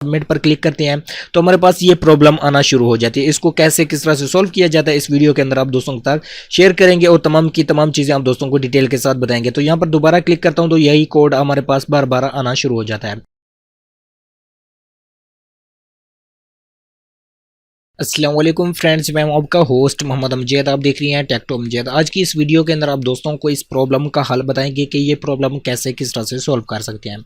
Submit पर click करते हैं तो हमारे पास ये प्रॉब्लम आना शुरू हो जाती है। इसको कैसे किस तरह से सॉल्व किया जाता है इस वीडियो के अंदर आप दोस्तों तक शेयर करेंगे और तमाम की तमाम चीजें आप दोस्तों को डिटेल के साथ बताएंगे। तो यहाँ पर दोबारा क्लिक करता हूं तो यही कोड हमारे पास बार बार आना शुरू हो जाता है। अस्सलाम वालेकुम फ्रेंड्स, मैं हूं आपका होस्ट मोहम्मद अमजद। आप देख रही हैं टेक टू अमजद। आज की इस वीडियो के अंदर आप दोस्तों को इस प्रॉब्लम का हल बताएंगे कि ये प्रॉब्लम कैसे किस तरह से सॉल्व कर सकते हैं।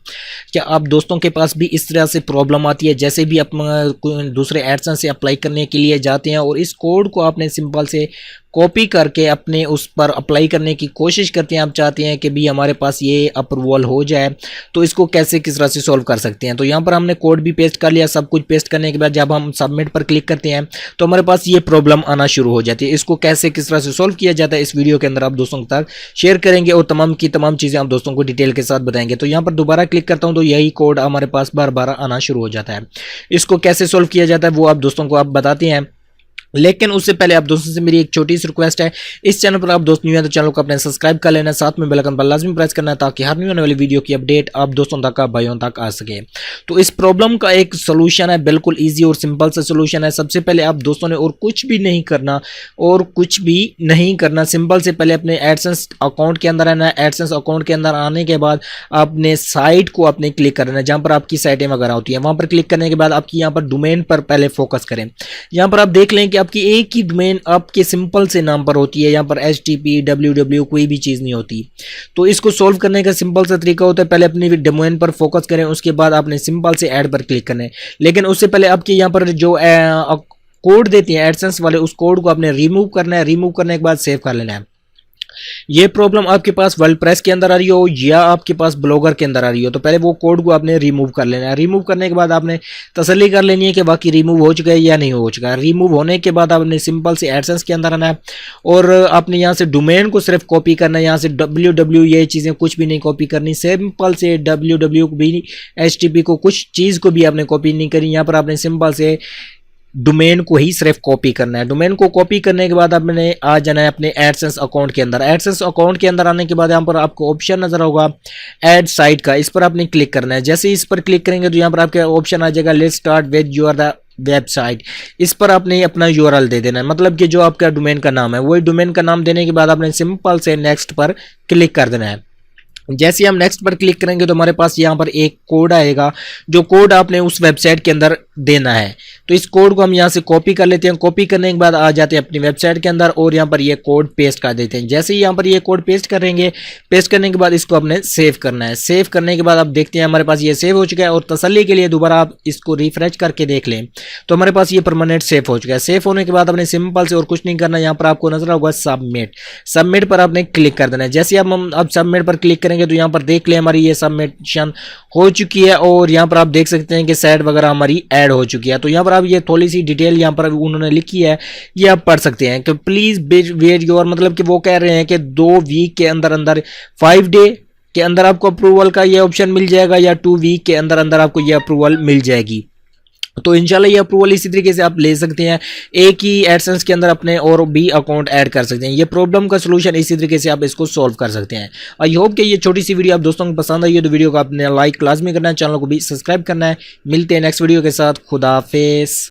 क्या आप दोस्तों के पास भी इस तरह से प्रॉब्लम आती है जैसे भी आप दूसरे एडसेंस से अप्लाई करने के लिए जाते हैं और इस कोड को आपने सिंपल से कॉपी करके अपने उस पर अप्लाई करने की कोशिश करते हैं, आप चाहते हैं कि भी हमारे पास ये अप्रूवल हो जाए, तो इसको कैसे किस तरह से सॉल्व कर सकते हैं। तो यहाँ पर हमने कोड भी पेस्ट कर लिया। सब कुछ पेस्ट करने के बाद जब हम सबमिट पर क्लिक करते हैं तो हमारे पास ये प्रॉब्लम आना शुरू हो जाती है। इसको कैसे किस तरह से सॉल्व किया जाता है इस वीडियो के अंदर आप दोस्तों तक शेयर करेंगे और तमाम की तमाम चीज़ें आप दोस्तों को डिटेल के साथ बताएंगे। तो यहाँ पर दोबारा क्लिक करता हूँ तो यही कोड हमारे पास बार बार आना शुरू हो जाता है। इसको कैसे सॉल्व किया जाता है वो आप दोस्तों को आप बताते हैं, लेकिन उससे पहले आप दोस्तों से मेरी एक छोटी सी रिक्वेस्ट है। इस चैनल पर आप दोस्त न्यू हैं तो चैनल को अपने सब्सक्राइब कर लेना, साथ में बेल आइकन पर लाजमी प्रेस करना है ताकि हर न्यू आने वाली वीडियो की अपडेट आप दोस्तों तक भाइयों तक आ सके। तो इस प्रॉब्लम का एक सोल्यूशन है, बिल्कुल ईजी और सिंपल सा सोल्यूशन है। सबसे पहले आप दोस्तों ने और कुछ भी नहीं करना, सिंपल से पहले अपने एडसेंस अकाउंट के अंदर आना है। एडसेंस अकाउंट के अंदर आने के बाद आपने साइट को अपने क्लिक करना है जहाँ पर आपकी साइटें वगैरह होती है। वहाँ पर क्लिक करने के बाद आपकी यहाँ पर डोमेन पर पहले फोकस करें। यहाँ पर आप देख लें कि आपकी एक ही डोमेन आपके सिंपल से नाम पर होती है। यहाँ पर HTTP www कोई भी चीज़ नहीं होती। तो इसको सोल्व करने का सिंपल सा तरीका होता है, पहले अपनी डोमेन पर फोकस करें, उसके बाद आपने सिंपल से ऐड पर क्लिक करना है। लेकिन उससे पहले आपके यहाँ पर जो कोड देते हैं एडसेंस वाले, उस कोड को आपने रिमूव करना है। रिमूव करने के बाद सेव कर लेना है। ये प्रॉब्लम आपके पास वर्ल्डप्रेस के अंदर आ रही हो या आपके पास ब्लॉगर के अंदर आ रही हो तो पहले वो कोड को आपने रिमूव कर लेना है। रिमूव करने के बाद आपने तसल्ली कर लेनी है कि बाकी रिमूव हो चुका है या नहीं हो चुका है। रिमूव होने के बाद आपने सिंपल से एडसेंस के अंदर आना है और आपने यहाँ से डोमेन को सिर्फ कॉपी करना है। यहाँ से www ये चीज़ें कुछ भी नहीं कॉपी करनी, सिंपल से www भी HTTP को कुछ चीज़ को भी आपने कॉपी नहीं करनी। यहाँ पर आपने सिंपल से डोमेन को ही सिर्फ कॉपी करना है। डोमेन को कॉपी करने के बाद आपने आ जाना है अपने एडसेंस अकाउंट के अंदर। एडसेंस अकाउंट के अंदर आने के बाद यहाँ पर आपको ऑप्शन नजर होगा ऐड साइट का, इस पर आपने क्लिक करना है। जैसे इस पर क्लिक करेंगे तो यहाँ पर आपके ऑप्शन आ जाएगा let's start with your the website. इस पर आपने अपना URL दे देना है, मतलब कि जो आपका डोमेन का नाम है वही डोमेन का नाम देने के बाद आपने सिंपल से नेक्स्ट पर क्लिक कर देना है। जैसे हम नेक्स्ट पर क्लिक करेंगे तो हमारे पास यहाँ पर एक कोड आएगा, जो कोड आपने उस वेबसाइट के अंदर देना है। तो इस कोड को हम यहाँ से कॉपी कर लेते हैं। कॉपी करने के बाद आ जाते हैं अपनी वेबसाइट के अंदर और यहाँ पर ये कोड पेस्ट कर देते हैं। जैसे ही यहाँ पर ये कोड पेस्ट करेंगे, पेस्ट करने के बाद इसको आपने सेव करना है। सेव करने के बाद आप देखते हैं हमारे पास ये सेव हो चुका है और तसल्ली के लिए दोबारा आप इसको रिफ्रेश करके देख लें तो हमारे पास ये परमानेंट सेव हो चुका है। सेव होने के बाद आपने सिंपल से और कुछ नहीं करना, यहाँ पर आपको नजर होगा सबमिट। सबमिट पर आपने क्लिक कर देना है। जैसे हम अब सबमिट पर क्लिक करेंगे तो यहाँ पर देख लें हमारी ये सबमिशन हो चुकी है और यहाँ पर आप देख सकते हैं कि साइट वगैरह हमारी ऐड हो चुकी है। तो यहाँ पर आप ये थोड़ी सी डिटेल यहाँ पर उन्होंने लिखी है, ये आप पढ़ सकते हैं कि प्लीज वेट योर, मतलब कि वो कह रहे हैं कि 2 वीक के अंदर अंदर 5 डे के अंदर आपको अप्रूवल का ये ऑप्शन मिल जाएगा या 2 वीक के अंदर अंदर आपको ये अप्रूवल मिल जाएगी। तो इंशाल्लाह ये अप्रूवल इसी तरीके से आप ले सकते हैं। एक ही एडसेंस के अंदर अपने और भी अकाउंट ऐड कर सकते हैं। ये प्रॉब्लम का सलूशन इसी तरीके से आप इसको सॉल्व कर सकते हैं। आई होप कि ये छोटी सी वीडियो आप दोस्तों को पसंद आई है तो वीडियो को आपने लाइक लाजमी करना है, चैनल को भी सब्सक्राइब करना है। मिलते हैं नेक्स्ट वीडियो के साथ। खुदा हाफिज़।